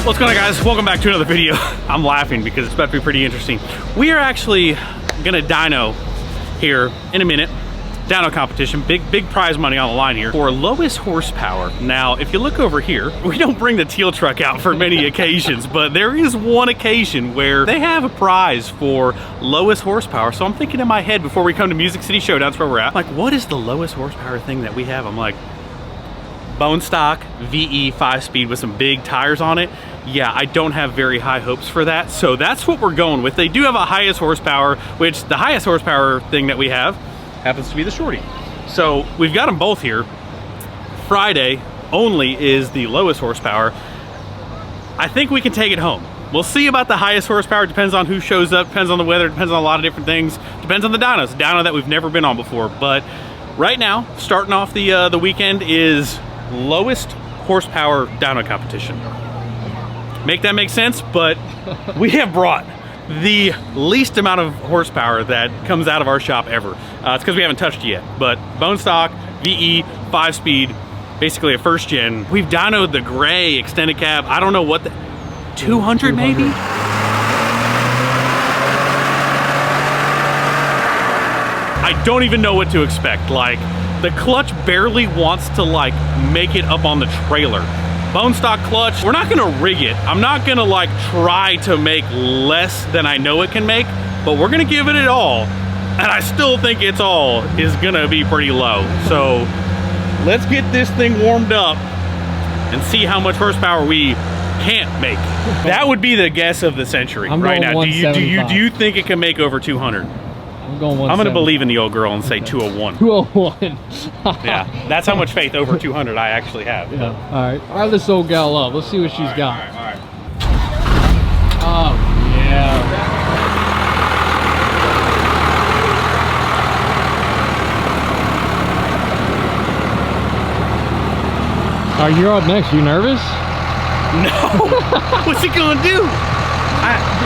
What's going on, guys? Welcome back to another video. I'm laughing because it's about to be pretty interesting. We are actually gonna dyno here in a minute. Dyno competition, big prize money on the line here for lowest horsepower. Now, if you look over here, we don't bring the teal truck out for many occasions, but there is one occasion where they have a prize for lowest horsepower. So I'm thinking in my head before we come to Music City Showdown's where we're at, like, what is the lowest horsepower thing that we have? I'm like, bone stock VE 5-speed with some big tires on it. Yeah, I don't have very high hopes for that, so that's what we're going with. They do have a highest horsepower, which the highest horsepower thing that we have happens to be the shorty. So we've got them both here. Friday only is the lowest horsepower. I think we can take it home. We'll see about the highest horsepower. Depends on who shows up, depends on the weather, depends on a lot of different things. Depends on the dynos, dyno that we've never been on before. But right now, starting off the weekend is lowest horsepower dyno competition. Make that make sense? But we have brought the least amount of horsepower that comes out of our shop ever. It's because we haven't touched it yet. But bone stock, VE, 5-speed, basically a first gen. We've dynoed the gray extended cab. I don't know what the 200 maybe? I don't even know what to expect. Like, the clutch barely wants to like make it up on the trailer. Bone stock clutch, we're not gonna rig it. I'm not gonna like try to make less than I know it can make, but we're gonna give it all. And I still think it's all is gonna be pretty low. So let's get this thing warmed up and see how much horsepower we can't make. That would be the guess of the century right now. Do you think it can make over 200? I'm going 170. I'm gonna believe in the old girl and say 201. 201. Yeah, that's how much faith over 200 I actually have. Yeah. All right, fire this old gal up. Let's see what she's got. All right. Oh yeah. All right, you're up next. You nervous? No. What's he gonna do?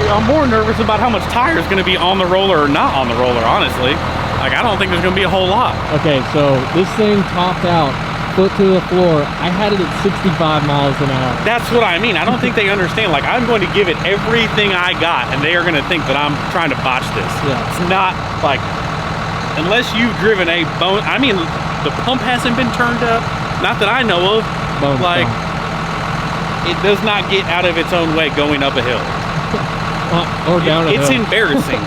I'm more nervous about how much tire is going to be on the roller or not on the roller, honestly. Like, I don't think there's going to be a whole lot. Okay, so this thing topped out, foot to the floor. I had it at 65 miles an hour. That's what I mean. I don't think they understand. Like, I'm going to give it everything I got, and they are going to think that I'm trying to botch this. Yeah. It's not, like, unless you've driven a bone... I mean, the pump hasn't been turned up. Not that I know of. Bone like, it does not get out of its own way going up a hill. Or down a hill. It's embarrassing.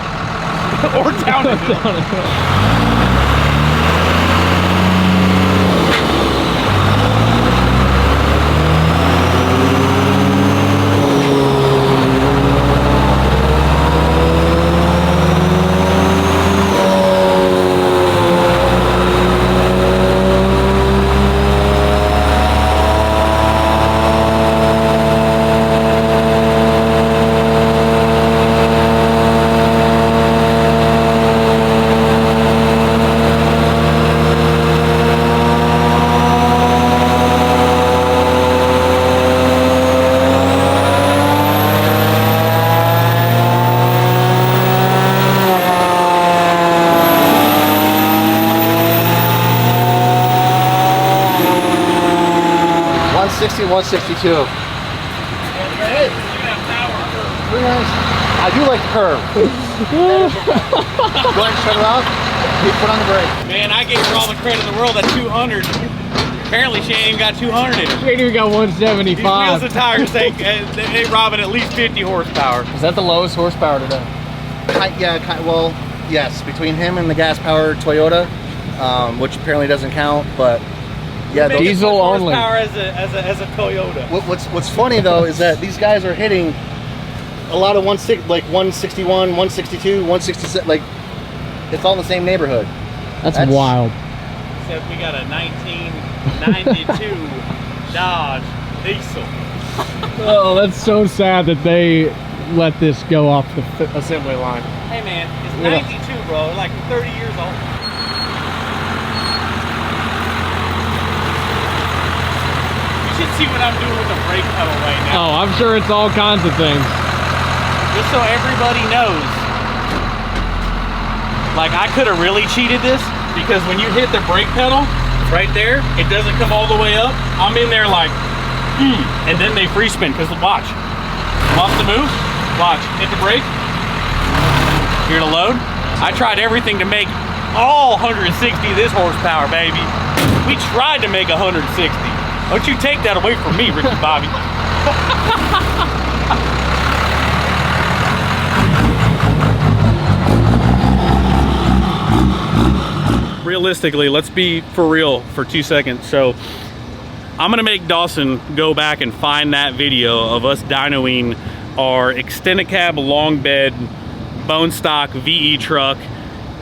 Or down a hill. '60, 162. I do like the curve. Go ahead and shut it off. Keep foot on the brake. Man, I gave her all the credit in the world at 200. Apparently she ain't even got 200 in her. She ain't even got 175. These wheels and tires, they robbing at least 50 horsepower. Is that the lowest horsepower today? Well, yes, between him and the gas-powered Toyota, which apparently doesn't count, but yeah, diesel only. Horsepower as a Toyota. What's funny though is that these guys are hitting a lot of 161, 162, 167. Like, it's all in the same neighborhood. That's wild. Except we got a 1992 Dodge diesel. Oh, that's so sad that they let this go off the assembly line. Hey man, it's 92, bro. Like 30 years old. You should see what I'm doing with the brake pedal right now. Oh, I'm sure it's all kinds of things. Just so everybody knows, like, I could have really cheated this, because when you hit the brake pedal right there, it doesn't come all the way up. I'm in there like And then they free spin, because watch. Off the move, watch, hit the brake. Here to load. I tried everything to make all 160 this horsepower, baby. We tried to make 160. Don't you take that away from me, Ricky Bobby. Realistically, let's be for real for 2 seconds. So I'm gonna make Dawson go back and find that video of us dynoing our extended cab long bed bone stock VE truck,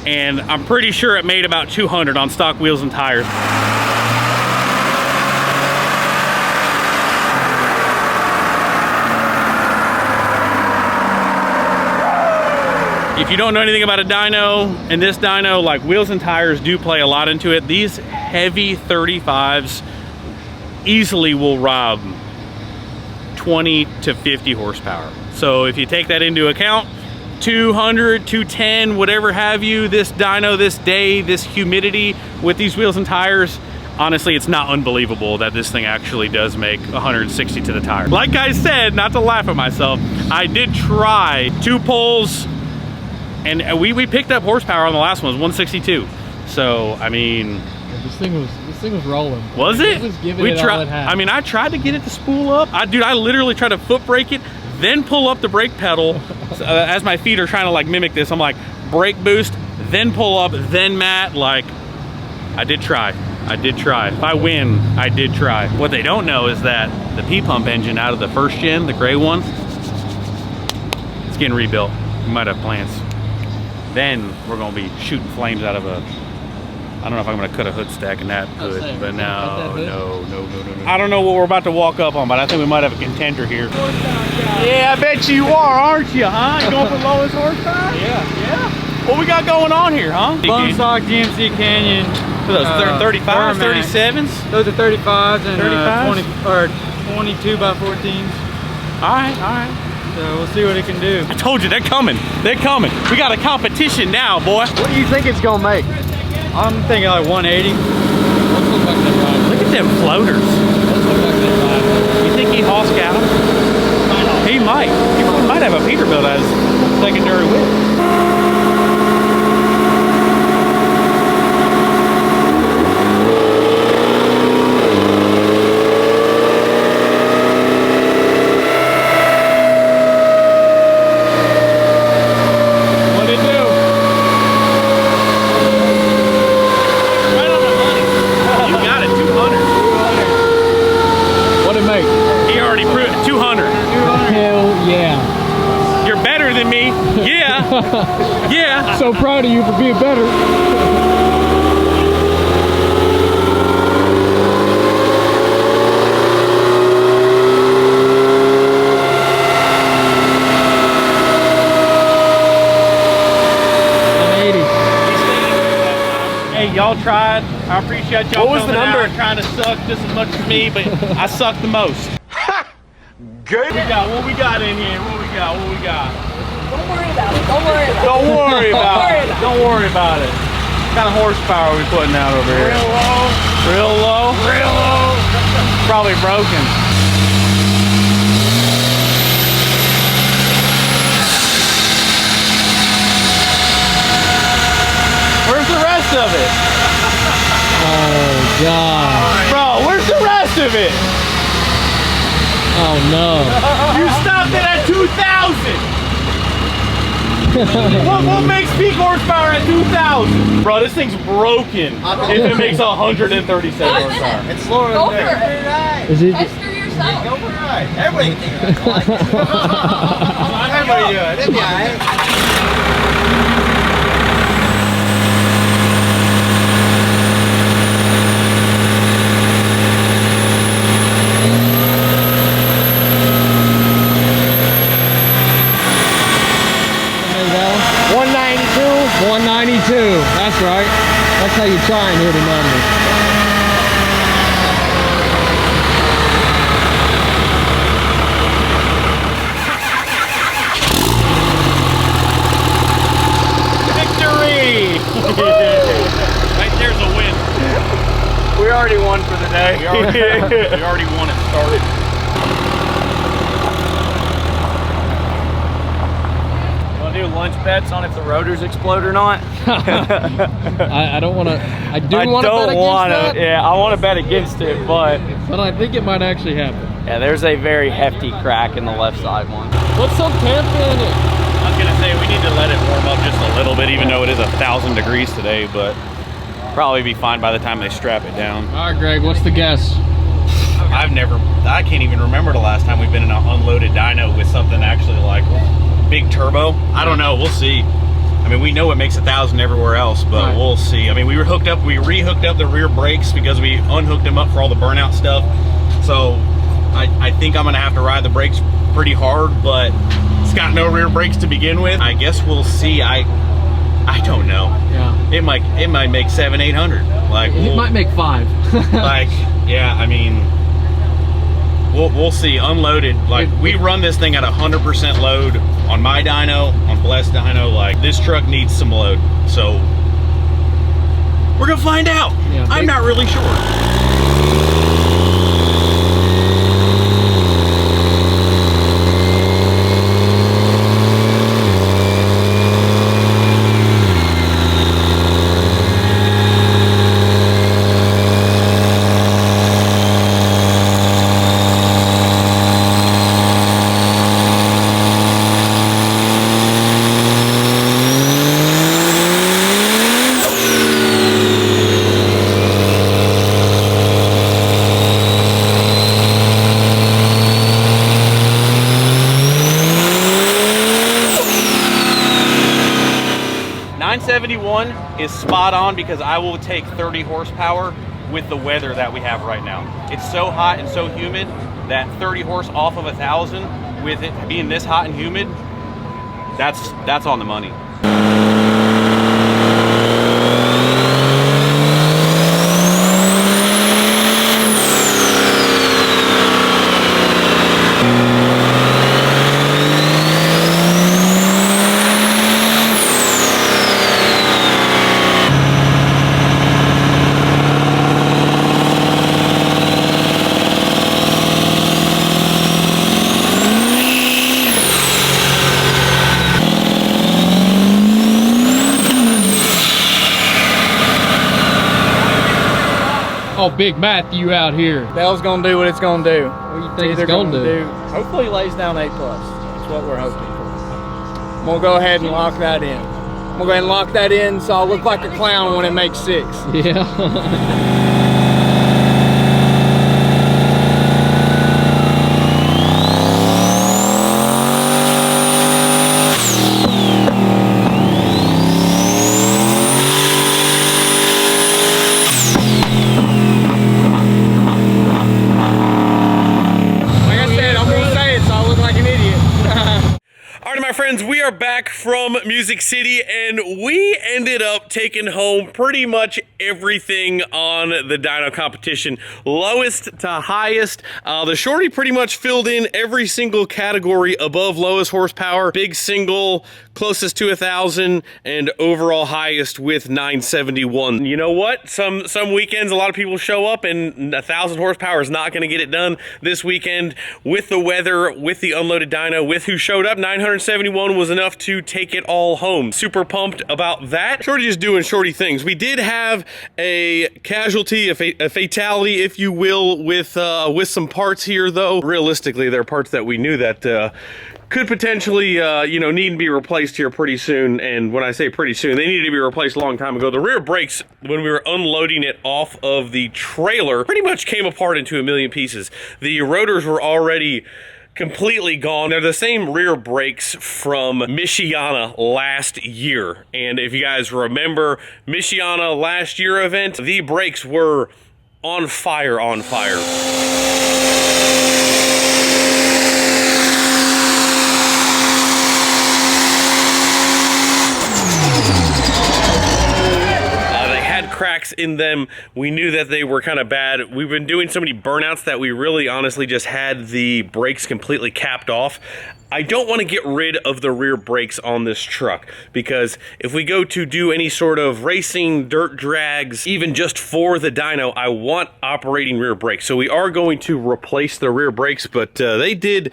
and I'm pretty sure it made about 200 on stock wheels and tires. If you don't know anything about a dyno, and this dyno, like, wheels and tires do play a lot into it. These heavy 35s easily will rob 20 to 50 horsepower. So if you take that into account, 200, 210, whatever have you, this dyno, this day, this humidity with these wheels and tires, honestly, it's not unbelievable that this thing actually does make 160 to the tire. Like I said, not to laugh at myself, I did try 2 pulls, and we picked up horsepower on the last one. It was 162. So I mean, this thing was rolling. Was it? It was giving it all it had. I mean, I tried to get it to spool up. I literally tried to foot brake it, then pull up the brake pedal as my feet are trying to like mimic this. I'm like, brake boost, then pull up, then mat. Like, I did try. If I win, I did try. What they don't know is that the P-pump engine out of the first gen, the gray one, it's getting rebuilt. We might have plans. Then we're gonna be shooting flames out of a, I don't know if I'm gonna cut a hood stack in that hood, but no. I don't know what we're about to walk up on, but I think we might have a contender here. Yeah, I bet you are, aren't you, huh? You going for lowest horsepower? Yeah. What we got going on here, huh? Bone stock GMC Canyon. What are those 35s, 37s? Those are 35s and 35s? 22 by 14s. All right. So we'll see what it can do. I told you, they're coming. They're coming. We got a competition now, boy. What do you think it's gonna make? I'm thinking like 180. Look at them floaters. You think he Hoss got them? He might. He might have a Peterbilt as secondary whip. Yeah. So proud of you for being better. Hey, y'all tried. I appreciate y'all. What was the number? Trying to suck just as much as me, but I suck the most. Good. What we got in here? What we got? Don't worry about it. Don't worry about it. Don't worry about it. Don't worry about it. What kind of horsepower are we putting out over here? Real low. Real low? Real low. Probably broken. Where's the rest of it? Oh God. Bro, where's the rest of it? Oh no. You stopped it at 2,000. What makes peak horsepower at 2,000? Bro, this thing's broken if it makes 137 horsepower. It's slower Go than for that. it. Is it? Test for yourself. Go for a ride. Everybody can think of it. Everybody do it. It'll be alright. That 192. 192. That's right. That's how you try and hit a number. Victory! Right there's a win. We already won for the day. We already won it started. bets on if the rotors explode or not? I don't want to. I do I want to bet don't against want that. to. Yeah, I want to bet against it, but But I think it might actually happen. yeah, there's a very hefty crack in the left side one. What's some Tampa in it? I was gonna say we need to let it warm up just a little bit, even though it is 1,000 degrees today, but probably be fine by the time they strap it down. All right, Greg, what's the guess? I can't even remember the last time we've been in an unloaded dyno with something actually like big turbo. I don't know, we'll see. I mean, we know it makes 1,000 everywhere else, but right. We'll see. I mean, we re-hooked up the rear brakes because we unhooked them up for all the burnout stuff. So I think I'm gonna have to ride the brakes pretty hard, but it's got no rear brakes to begin with. I guess we'll see. I don't know. Yeah. It might make 700-800. Like It might make 5. like, yeah, I mean, we'll see. Unloaded, like we run this thing at 100% load on my dyno, on Blessed dyno. Like this truck needs some load, so we're gonna find out. Yeah, I'm not really sure. Is spot on because I will take 30 horsepower with the weather that we have right now. It's so hot and so humid that 30 horse off of 1,000 with it being this hot and humid, that's on the money. Oh, Big Matthew out here. Bell's gonna do what it's gonna do. What do you think it's gonna do? Hopefully he lays down A+. That's what we're hoping for. I'm gonna go ahead and lock that in. I'm gonna go ahead and lock that in so I'll look like a clown when it makes 6. Yeah. We are back from Music City and we ended up taking home pretty much everything on the dyno competition, lowest to highest. The shorty pretty much filled in every single category above lowest horsepower, big single, closest to 1,000, and overall highest with 971. You know what? Some weekends a lot of people show up and 1,000 horsepower is not going to get it done. This weekend with the weather, with the unloaded dyno, with who showed up, 971 was enough to take it all home. Super pumped about that. Shorty just doing shorty things. We did have a casualty, a fatality, if you will, with some parts here though. Realistically, there are parts that we knew that could potentially, you know, need to be replaced here pretty soon. And when I say pretty soon, they needed to be replaced a long time ago. The rear brakes, when we were unloading it off of the trailer, pretty much came apart into a million pieces. The rotors were already completely gone. They're the same rear brakes from Michiana last year. And if you guys remember Michiana last year event, the brakes were on fire, on fire. Cracks in them. We knew that they were kind of bad. We've been doing so many burnouts that we really honestly just had the brakes completely capped off. I don't want to get rid of the rear brakes on this truck, because if we go to do any sort of racing, dirt drags, even just for the dyno, I want operating rear brakes. So we are going to replace the rear brakes, but they did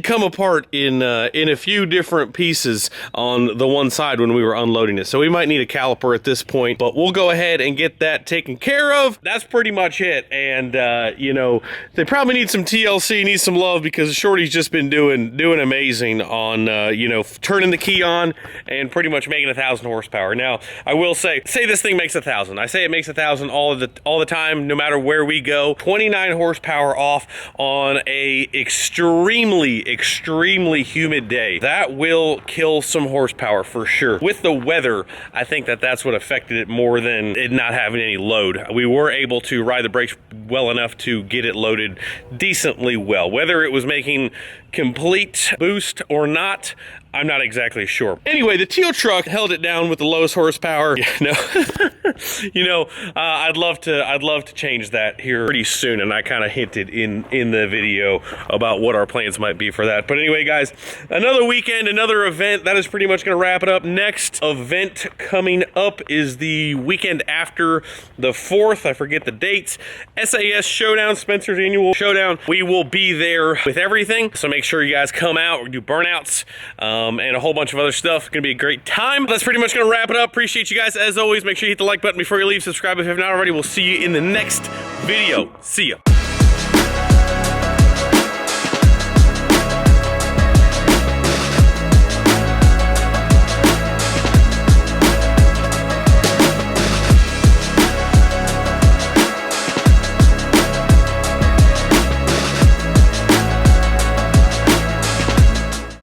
come apart in a few different pieces on the one side when we were unloading it. So we might need a caliper at this point, but we'll go ahead and get that taken care of. That's pretty much it. And you know, they probably need some TLC, need some love, because Shorty's just been doing amazing on you know, turning the key on and pretty much making 1,000 horsepower. Now I will say this thing makes 1,000. I say it makes 1,000 all the time, no matter where we go. 29 horsepower off on a extremely humid day. That will kill some horsepower for sure. With the weather, I think that's what affected it more than it not having any load. We were able to ride the brakes well enough to get it loaded decently well. Whether it was making complete boost or not, I'm not exactly sure. Anyway, the teal truck held it down with the lowest horsepower. Yeah, no, you know, I'd love to change that here pretty soon, and I kind of hinted in the video about what our plans might be for that. But anyway, guys, another weekend, another event. That is pretty much going to wrap it up. Next event coming up is the weekend after the 4th. I forget the dates. SAS Showdown, Spencer's annual showdown. We will be there with everything, so make sure you guys come out. We're gonna do burnouts and a whole bunch of other stuff. It's gonna be a great time. That's pretty much gonna wrap it up. Appreciate you guys as always. Make sure you hit the like button before you leave. Subscribe if you have not already. We'll see you in the next video. See ya.